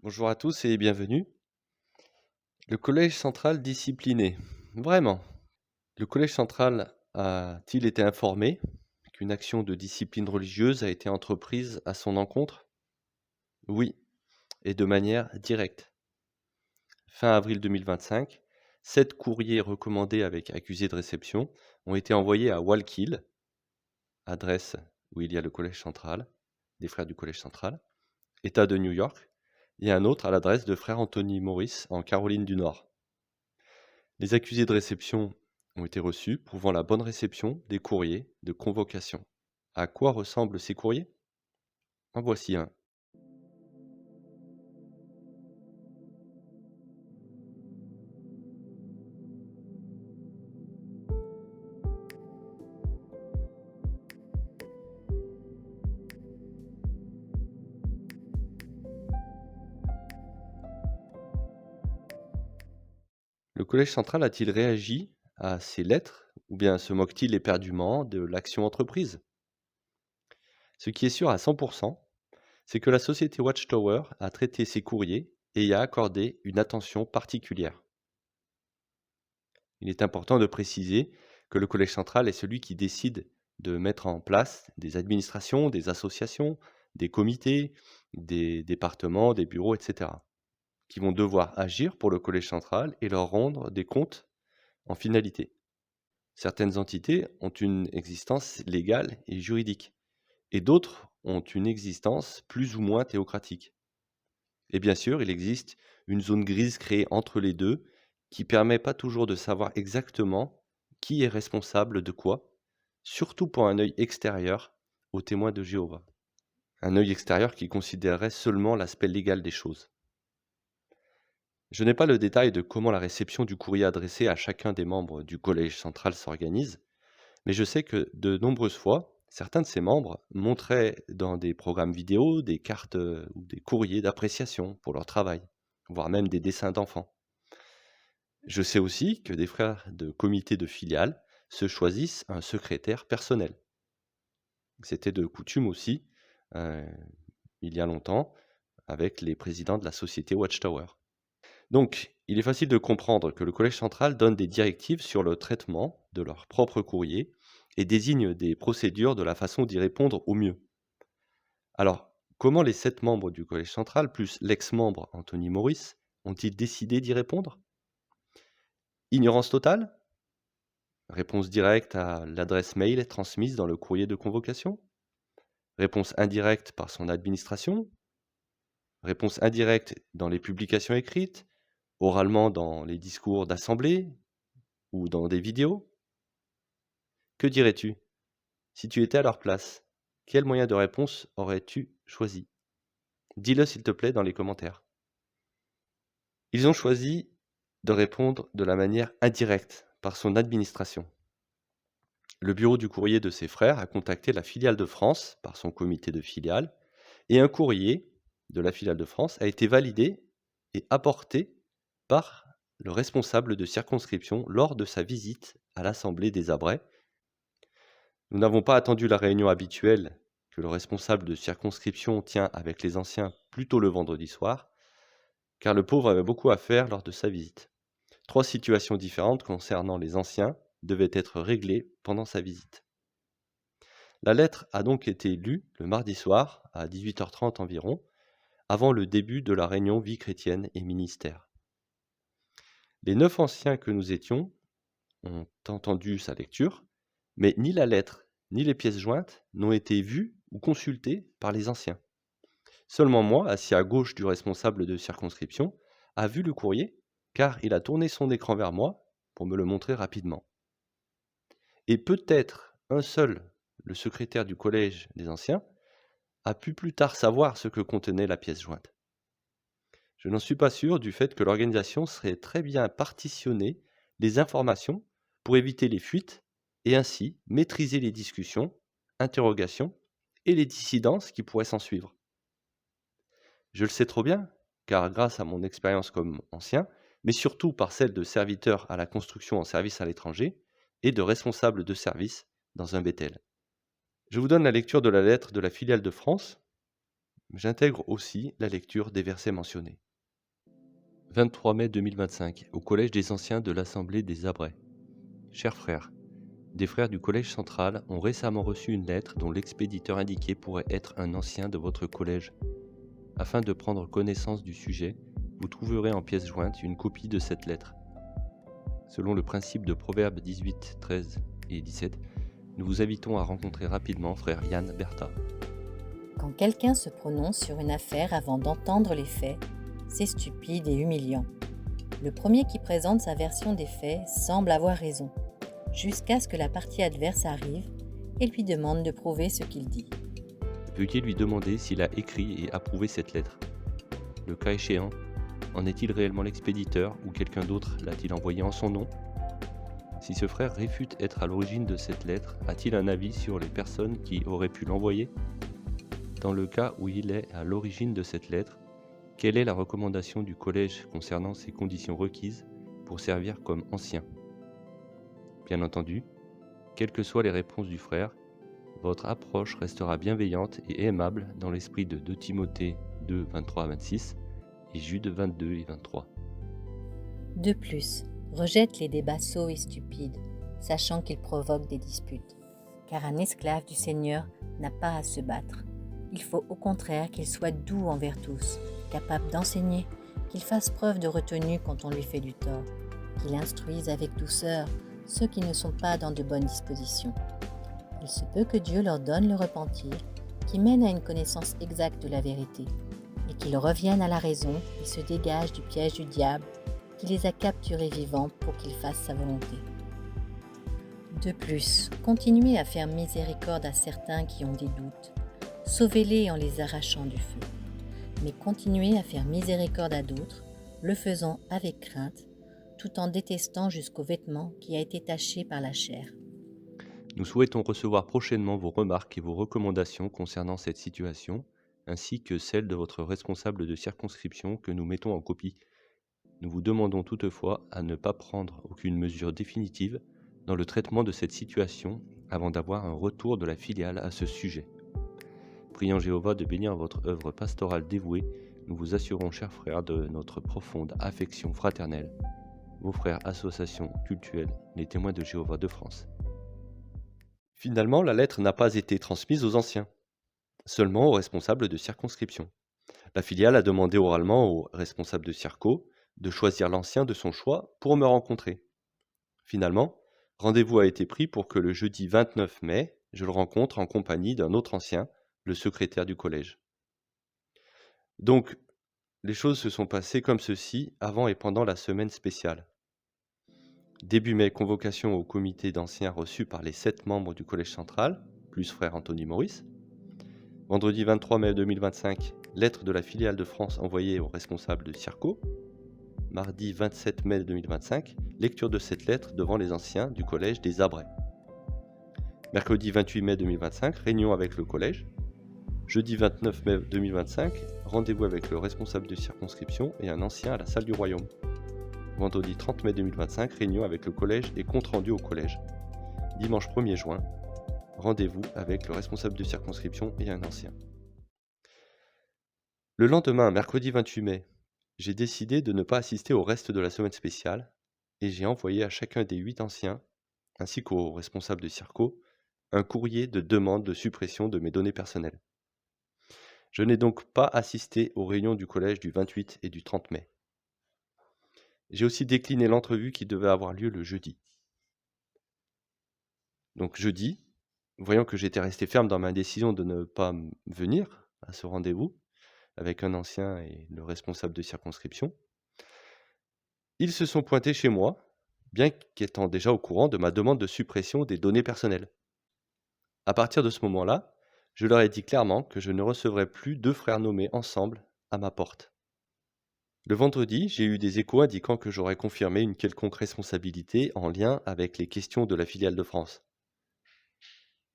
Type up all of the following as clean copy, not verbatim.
Bonjour à tous et bienvenue. Le collège central discipliné. Vraiment. Le collège central a-t-il été informé qu'une action de discipline religieuse a été entreprise à son encontre? Oui, et de manière directe. Fin avril 2025, 7 courriers recommandés avec accusé de réception ont été envoyés à Wallkill, adresse où il y a le collège central, des frères du collège central, État de New York, et un autre à l'adresse de frère Anthony Morris en Caroline du Nord. Les accusés de réception ont été reçus, prouvant la bonne réception des courriers de convocation. À quoi ressemblent ces courriers? En voici un. Le collège central a-t-il réagi à ces lettres ou bien se moque-t-il éperdument de l'action entreprise? Ce qui est sûr à 100%, c'est que la société Watchtower a traité ces courriers et y a accordé une attention particulière. Il est important de préciser que le collège central est celui qui décide de mettre en place des administrations, des associations, des comités, des départements, des bureaux, etc., qui vont devoir agir pour le collège central et leur rendre des comptes en finalité. Certaines entités ont une existence légale et juridique, et d'autres ont une existence plus ou moins théocratique. Et bien sûr, il existe une zone grise créée entre les deux qui permet pas toujours de savoir exactement qui est responsable de quoi, surtout pour un œil extérieur aux témoins de Jéhovah. Un œil extérieur qui considérerait seulement l'aspect légal des choses. Je n'ai pas le détail de comment la réception du courrier adressé à chacun des membres du collège central s'organise, mais je sais que de nombreuses fois, certains de ces membres montraient dans des programmes vidéo des cartes ou des courriers d'appréciation pour leur travail, voire même des dessins d'enfants. Je sais aussi que des frères de comités de filiales se choisissent un secrétaire personnel. C'était de coutume aussi, euh, il y a longtemps, avec les présidents de la société Watchtower. Donc, il est facile de comprendre que le collège central donne des directives sur le traitement de leur propre courrier et désigne des procédures de la façon d'y répondre au mieux. Alors, comment les 7 membres du collège central, plus l'ex-membre Anthony Morris, ont-ils décidé d'y répondre? Ignorance totale? Réponse directe à l'adresse mail transmise dans le courrier de convocation? Réponse indirecte par son administration? Réponse indirecte dans les publications écrites? Oralement dans les discours d'assemblée? Ou dans des vidéos? Que dirais-tu? Si tu étais à leur place, quel moyen de réponse aurais-tu choisi? Dis-le s'il te plaît dans les commentaires. Ils ont choisi de répondre de la manière indirecte, par son administration. Le bureau du courrier de ses frères a contacté la filiale de France par son comité de filiale, et un courrier de la filiale de France a été validé et apporté par le responsable de circonscription lors de sa visite à l'Assemblée des Abrais. Nous n'avons pas attendu la réunion habituelle que le responsable de circonscription tient avec les anciens plutôt le vendredi soir, car le pauvre avait beaucoup à faire lors de sa visite. 3 situations différentes concernant les anciens devaient être réglées pendant sa visite. La lettre a donc été lue le mardi soir à 18h30 environ, avant le début de la réunion vie chrétienne et ministère. Les 9 anciens que nous étions ont entendu sa lecture, mais ni la lettre ni les pièces jointes n'ont été vues ou consultées par les anciens. Seulement moi, assis à gauche du responsable de circonscription, a vu le courrier, car il a tourné son écran vers moi pour me le montrer rapidement. Et peut-être un seul, le secrétaire du collège des anciens, a pu plus tard savoir ce que contenait la pièce jointe. Je n'en suis pas sûr du fait que l'organisation serait très bien partitionner les informations pour éviter les fuites et ainsi maîtriser les discussions, interrogations et les dissidences qui pourraient s'en suivre. Je le sais trop bien, car grâce à mon expérience comme ancien, mais surtout par celle de serviteur à la construction en service à l'étranger et de responsable de service dans un BTL. Je vous donne la lecture de la lettre de la filiale de France J'intègre aussi la lecture des versets mentionnés. 23 mai 2025, au Collège des Anciens de l'Assemblée des Abrais. Chers frères, des frères du Collège central ont récemment reçu une lettre dont l'expéditeur indiqué pourrait être un ancien de votre collège. Afin de prendre connaissance du sujet, vous trouverez en pièce jointe une copie de cette lettre. Selon le principe de Proverbes 18, 13 et 17, nous vous invitons à rencontrer rapidement frère Yann Bertha. Quand quelqu'un se prononce sur une affaire avant d'entendre les faits, c'est stupide et humiliant. Le premier qui présente sa version des faits semble avoir raison, jusqu'à ce que la partie adverse arrive et lui demande de prouver ce qu'il dit. Veuillez lui demander s'il a écrit et approuvé cette lettre. Le cas échéant, en est-il réellement l'expéditeur ou quelqu'un d'autre l'a-t-il envoyé en son nom? Si ce frère réfute être à l'origine de cette lettre, a-t-il un avis sur les personnes qui auraient pu l'envoyer? Dans le cas où il est à l'origine de cette lettre, quelle est la recommandation du collège concernant ces conditions requises pour servir comme ancien? Bien entendu, quelles que soient les réponses du frère, votre approche restera bienveillante et aimable dans l'esprit de 2 Timothée 2, 23 à 26 et Jude 22 et 23. De plus, rejette les débats sots et stupides, sachant qu'ils provoquent des disputes, car un esclave du Seigneur n'a pas à se battre. Il faut au contraire qu'il soit doux envers tous, capable d'enseigner, qu'il fasse preuve de retenue quand on lui fait du tort, qu'il instruise avec douceur ceux qui ne sont pas dans de bonnes dispositions. Il se peut que Dieu leur donne le repentir, qui mène à une connaissance exacte de la vérité, et qu'ils reviennent à la raison et se dégagent du piège du diable qui les a capturés vivants pour qu'ils fassent sa volonté. De plus, continuez à faire miséricorde à certains qui ont des doutes. Sauvez-les en les arrachant du feu. Mais continuez à faire miséricorde à d'autres, le faisant avec crainte, tout en détestant jusqu'au vêtement qui a été taché par la chair. Nous souhaitons recevoir prochainement vos remarques et vos recommandations concernant cette situation, ainsi que celles de votre responsable de circonscription que nous mettons en copie. Nous vous demandons toutefois à ne pas prendre aucune mesure définitive dans le traitement de cette situation avant d'avoir un retour de la filiale à ce sujet. Priant Jéhovah de bénir votre œuvre pastorale dévouée, nous vous assurons, chers frères, de notre profonde affection fraternelle. Vos frères Association Cultuelle, les Témoins de Jéhovah de France. Finalement, la lettre n'a pas été transmise aux anciens, seulement aux responsables de circonscription. La filiale a demandé oralement aux responsables de circo de choisir l'ancien de son choix pour me rencontrer. Finalement, rendez-vous a été pris pour que le jeudi 29 mai, je le rencontre en compagnie d'un autre ancien, le secrétaire du collège. Donc, les choses se sont passées comme ceci avant et pendant la semaine spéciale. Début mai, convocation au comité d'anciens reçu par les 7 membres du collège central, plus frère Anthony Maurice. Vendredi 23 mai 2025, lettre de la filiale de France envoyée aux responsables de Circo. Mardi 27 mai 2025, lecture de cette lettre devant les anciens du collège des Abrais. Mercredi 28 mai 2025, réunion avec le collège. Jeudi 29 mai 2025, rendez-vous avec le responsable de circonscription et un ancien à la salle du royaume. Vendredi 30 mai 2025, réunion avec le collège et compte rendu au collège. Dimanche 1er juin, rendez-vous avec le responsable de circonscription et un ancien. Le lendemain, mercredi 28 mai, j'ai décidé de ne pas assister au reste de la semaine spéciale et j'ai envoyé à chacun des 8 anciens, ainsi qu'au responsable de Circo, un courrier de demande de suppression de mes données personnelles. Je n'ai donc pas assisté aux réunions du collège du 28 et du 30 mai. J'ai aussi décliné l'entrevue qui devait avoir lieu le jeudi. Donc jeudi, voyant que j'étais resté ferme dans ma décision de ne pas venir à ce rendez-vous avec un ancien et le responsable de circonscription, ils se sont pointés chez moi, bien qu'étant déjà au courant de ma demande de suppression des données personnelles. À partir de ce moment-là, je leur ai dit clairement que je ne recevrais plus 2 frères nommés ensemble à ma porte. Le vendredi, j'ai eu des échos indiquant que j'aurais confirmé une quelconque responsabilité en lien avec les questions de la filiale de France.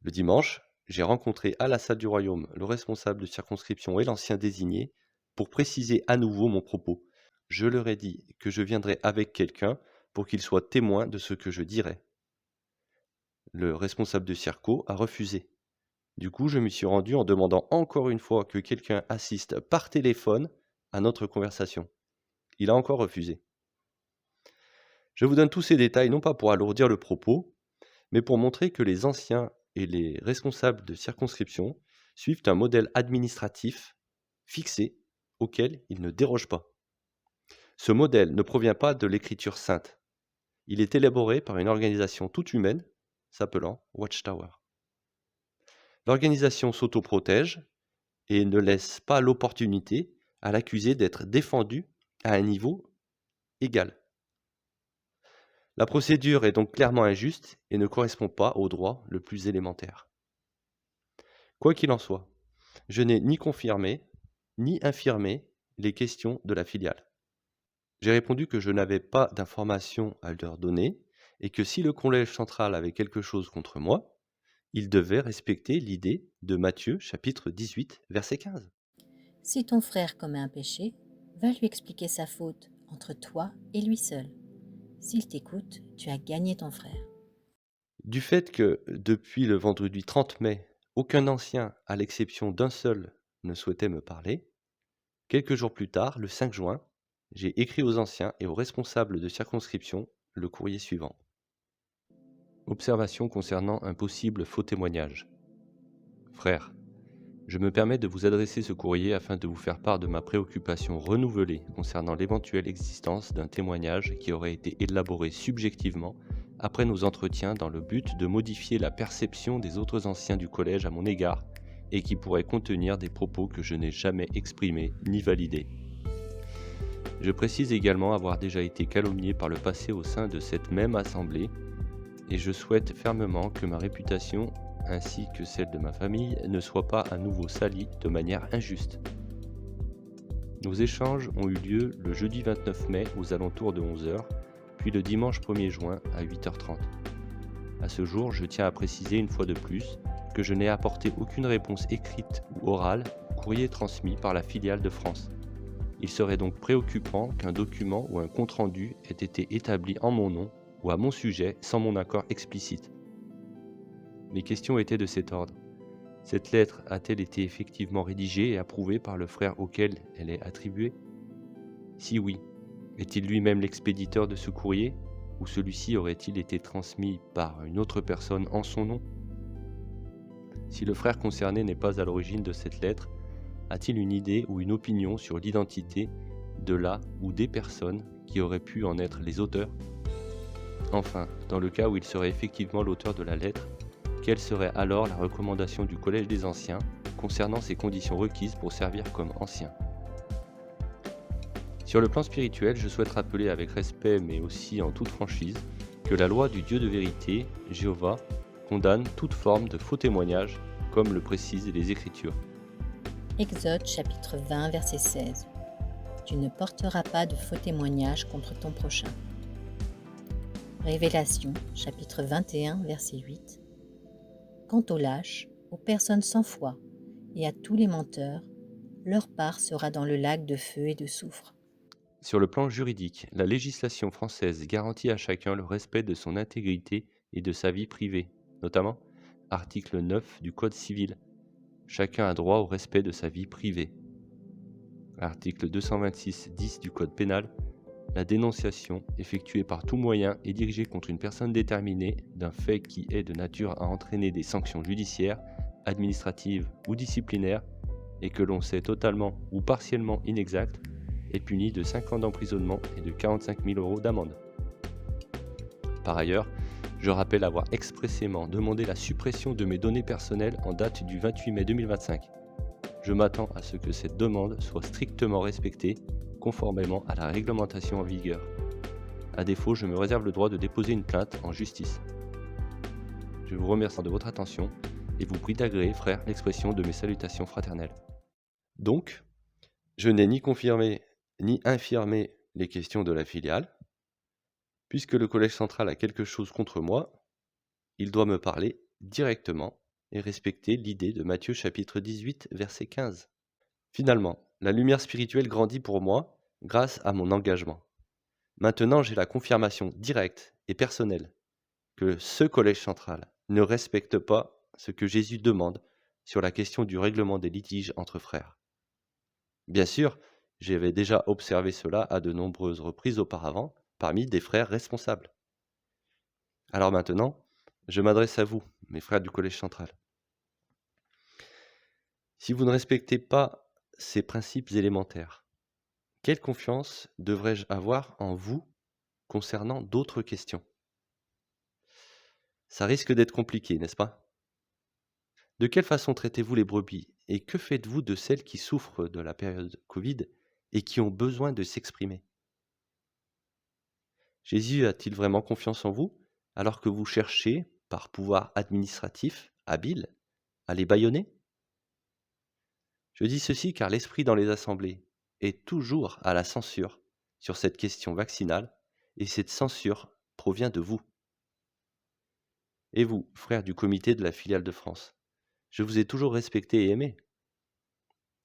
Le dimanche, j'ai rencontré à la salle du royaume le responsable de circonscription et l'ancien désigné pour préciser à nouveau mon propos. Je leur ai dit que je viendrais avec quelqu'un pour qu'il soit témoin de ce que je dirais. Le responsable de Circo a refusé. Du coup, je me suis rendu en demandant encore une fois que quelqu'un assiste par téléphone à notre conversation. Il a encore refusé. Je vous donne tous ces détails non pas pour alourdir le propos, mais pour montrer que les anciens et les responsables de circonscription suivent un modèle administratif fixé auquel ils ne dérogent pas. Ce modèle ne provient pas de l'écriture sainte. Il est élaboré par une organisation toute humaine s'appelant Watchtower. L'organisation s'autoprotège et ne laisse pas l'opportunité à l'accusé d'être défendu à un niveau égal. La procédure est donc clairement injuste et ne correspond pas au droit le plus élémentaire. Quoi qu'il en soit, je n'ai ni confirmé ni infirmé les questions de la filiale. J'ai répondu que je n'avais pas d'informations à leur donner et que si le collège central avait quelque chose contre moi, il devait respecter l'idée de Matthieu chapitre 18 verset 15. Si ton frère commet un péché, va lui expliquer sa faute entre toi et lui seul. S'il t'écoute, tu as gagné ton frère. Du fait que, depuis le vendredi 30 mai, aucun ancien, à l'exception d'un seul, ne souhaitait me parler, quelques jours plus tard, le 5 juin, j'ai écrit aux anciens et aux responsables de circonscription le courrier suivant. Observation concernant un possible faux témoignage. Frères, je me permets de vous adresser ce courrier afin de vous faire part de ma préoccupation renouvelée concernant l'éventuelle existence d'un témoignage qui aurait été élaboré subjectivement après nos entretiens dans le but de modifier la perception des autres anciens du collège à mon égard et qui pourrait contenir des propos que je n'ai jamais exprimés ni validés. Je précise également avoir déjà été calomnié par le passé au sein de cette même assemblée et je souhaite fermement que ma réputation ainsi que celle de ma famille ne soit pas à nouveau salie de manière injuste. Nos échanges ont eu lieu le jeudi 29 mai aux alentours de 11h, puis le dimanche 1er juin à 8h30. À ce jour, je tiens à préciser une fois de plus que je n'ai apporté aucune réponse écrite ou orale au courrier transmis par la filiale de France. Il serait donc préoccupant qu'un document ou un compte-rendu ait été établi en mon nom ou à mon sujet sans mon accord explicite. Mes questions étaient de cet ordre. Cette lettre a-t-elle été effectivement rédigée et approuvée par le frère auquel elle est attribuée? Si oui, est-il lui-même l'expéditeur de ce courrier ou celui-ci aurait-il été transmis par une autre personne en son nom? Si le frère concerné n'est pas à l'origine de cette lettre, a-t-il une idée ou une opinion sur l'identité de la ou des personnes qui auraient pu en être les auteurs? Enfin, dans le cas où il serait effectivement l'auteur de la lettre, quelle serait alors la recommandation du Collège des Anciens concernant ces conditions requises pour servir comme ancien? Sur le plan spirituel, je souhaite rappeler avec respect mais aussi en toute franchise que la loi du Dieu de vérité, Jéhovah, condamne toute forme de faux témoignage, comme le précisent les Écritures. Exode chapitre 20 verset 16. Tu ne porteras pas de faux témoignages contre ton prochain. Révélation chapitre 21 verset 8. Quant aux lâches, aux personnes sans foi et à tous les menteurs, leur part sera dans le lac de feu et de soufre. Sur le plan juridique, la législation française garantit à chacun le respect de son intégrité et de sa vie privée, notamment article 9 du Code civil. Chacun a droit au respect de sa vie privée. Article 226-10 du Code pénal. La dénonciation, effectuée par tout moyen et dirigée contre une personne déterminée d'un fait qui est de nature à entraîner des sanctions judiciaires, administratives ou disciplinaires, et que l'on sait totalement ou partiellement inexact, est punie de 5 ans d'emprisonnement et de 45 000 € d'amende. Par ailleurs, je rappelle avoir expressément demandé la suppression de mes données personnelles en date du 28 mai 2025. Je m'attends à ce que cette demande soit strictement respectée, conformément à la réglementation en vigueur. À défaut, je me réserve le droit de déposer une plainte en justice. Je vous remercie de votre attention et vous prie d'agréer, frère, l'expression de mes salutations fraternelles. Donc, je n'ai ni confirmé ni infirmé les questions de la filiale. Puisque le Collège central a quelque chose contre moi, il doit me parler directement et respecter l'idée de Matthieu chapitre 18 verset 15. Finalement, la lumière spirituelle grandit pour moi grâce à mon engagement. Maintenant, j'ai la confirmation directe et personnelle que ce Collège central ne respecte pas ce que Jésus demande sur la question du règlement des litiges entre frères. Bien sûr, j'avais déjà observé cela à de nombreuses reprises auparavant, parmi des frères responsables. Alors maintenant, je m'adresse à vous, mes frères du Collège central. Si vous ne respectez pas ces principes élémentaires, quelle confiance devrais-je avoir en vous concernant d'autres questions? Ça risque d'être compliqué, n'est-ce pas? De quelle façon traitez-vous les brebis et que faites-vous de celles qui souffrent de la période Covid et qui ont besoin de s'exprimer? Jésus a-t-il vraiment confiance en vous alors que vous cherchez, par pouvoir administratif habile, à les bâillonner? Je dis ceci car l'esprit dans les assemblées est toujours à la censure sur cette question vaccinale et cette censure provient de vous. Et vous, frères du comité de la filiale de France, je vous ai toujours respecté et aimé,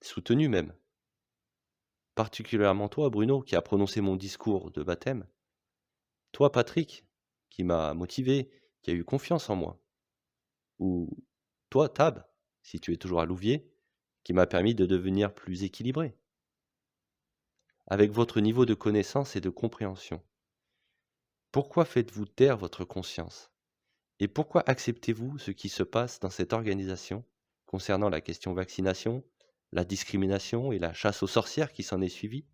soutenu même. Particulièrement toi, Bruno, qui a prononcé mon discours de baptême. Toi, Patrick, qui m'a motivé, qui a eu confiance en moi. Ou toi, Tab, si tu es toujours à Louviers, qui m'a permis de devenir plus équilibré. Avec votre niveau de connaissance et de compréhension, pourquoi faites-vous taire votre conscience? Et pourquoi acceptez-vous ce qui se passe dans cette organisation concernant la question vaccination, la discrimination et la chasse aux sorcières qui s'en est suivie?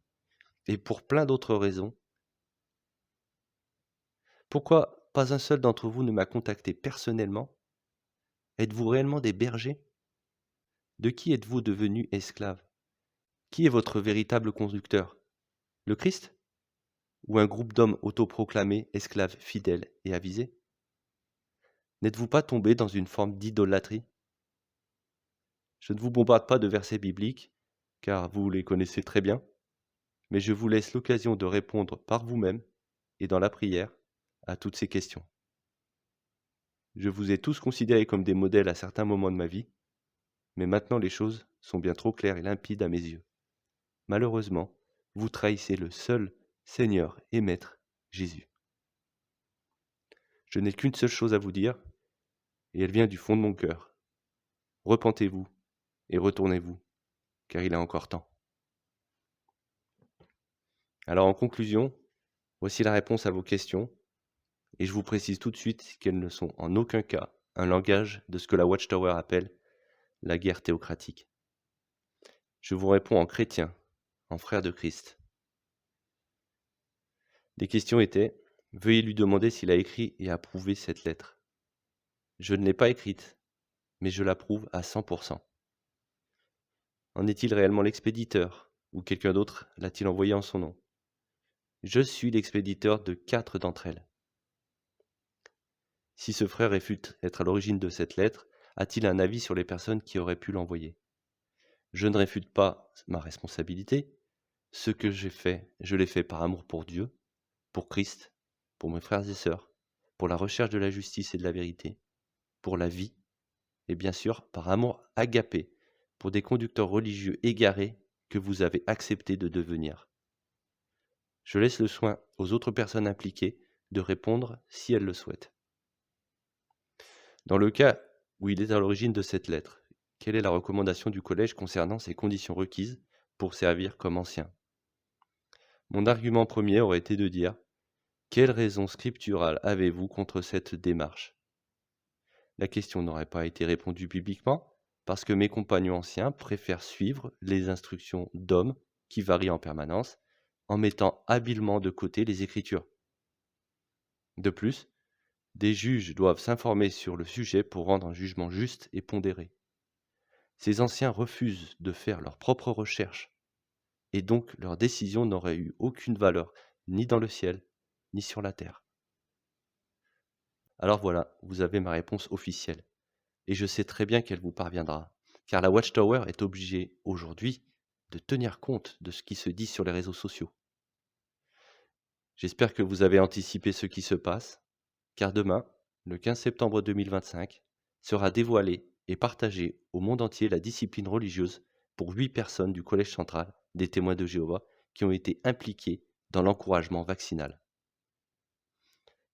Et pour plein d'autres raisons. Pourquoi pas un seul d'entre vous ne m'a contacté personnellement? Êtes-vous réellement des bergers? De qui êtes-vous devenus esclaves? Qui est votre véritable conducteur? Le Christ? Ou un groupe d'hommes autoproclamés esclaves fidèles et avisés? N'êtes-vous pas tombé dans une forme d'idolâtrie? Je ne vous bombarde pas de versets bibliques, car vous les connaissez très bien, mais je vous laisse l'occasion de répondre par vous-même et dans la prière à toutes ces questions. Je vous ai tous considérés comme des modèles à certains moments de ma vie, mais maintenant les choses sont bien trop claires et limpides à mes yeux. Malheureusement, vous trahissez le seul Seigneur et Maître, Jésus. Je n'ai qu'une seule chose à vous dire, et elle vient du fond de mon cœur. Repentez-vous et retournez-vous, car il est encore temps. Alors en conclusion, voici la réponse à vos questions, et je vous précise tout de suite qu'elles ne sont en aucun cas un langage de ce que la Watchtower appelle la guerre théocratique. Je vous réponds en chrétien, en frère de Christ. Les questions étaient: veuillez lui demander s'il a écrit et approuvé cette lettre. Je ne l'ai pas écrite, mais je l'approuve à 100%. En est-il réellement l'expéditeur, ou quelqu'un d'autre l'a-t-il envoyé en son nom? Je suis l'expéditeur de 4 d'entre elles. Si ce frère réfute être à l'origine de cette lettre, a-t-il un avis sur les personnes qui auraient pu l'envoyer? Je ne réfute pas ma responsabilité. Ce que j'ai fait, je l'ai fait par amour pour Dieu, pour Christ, pour mes frères et sœurs, pour la recherche de la justice et de la vérité, pour la vie, et bien sûr par amour agapé, pour des conducteurs religieux égarés que vous avez accepté de devenir. Je laisse le soin aux autres personnes impliquées de répondre si elles le souhaitent. Dans le cas où il est à l'origine de cette lettre, quelle est la recommandation du collège concernant ces conditions requises pour servir comme ancien? Mon argument premier aurait été de dire: quelle raison scripturale avez-vous contre cette démarche? La question n'aurait pas été répondue bibliquement, parce que mes compagnons anciens préfèrent suivre les instructions d'hommes qui varient en permanence, en mettant habilement de côté les Écritures. De plus, des juges doivent s'informer sur le sujet pour rendre un jugement juste et pondéré. Ces anciens refusent de faire leurs propres recherches, et donc leur décision n'aurait eu aucune valeur, ni dans le ciel, ni sur la terre. Alors voilà, vous avez ma réponse officielle, et je sais très bien qu'elle vous parviendra, car la Watchtower est obligée aujourd'hui de tenir compte de ce qui se dit sur les réseaux sociaux. J'espère que vous avez anticipé ce qui se passe, car demain, le 15 septembre 2025, sera dévoilée et partagée au monde entier la discipline religieuse pour 8 personnes du Collège central des témoins de Jéhovah qui ont été impliquées dans l'encouragement vaccinal.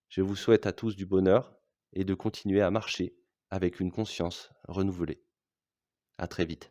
Je vous souhaite à tous du bonheur et de continuer à marcher avec une conscience renouvelée. À très vite.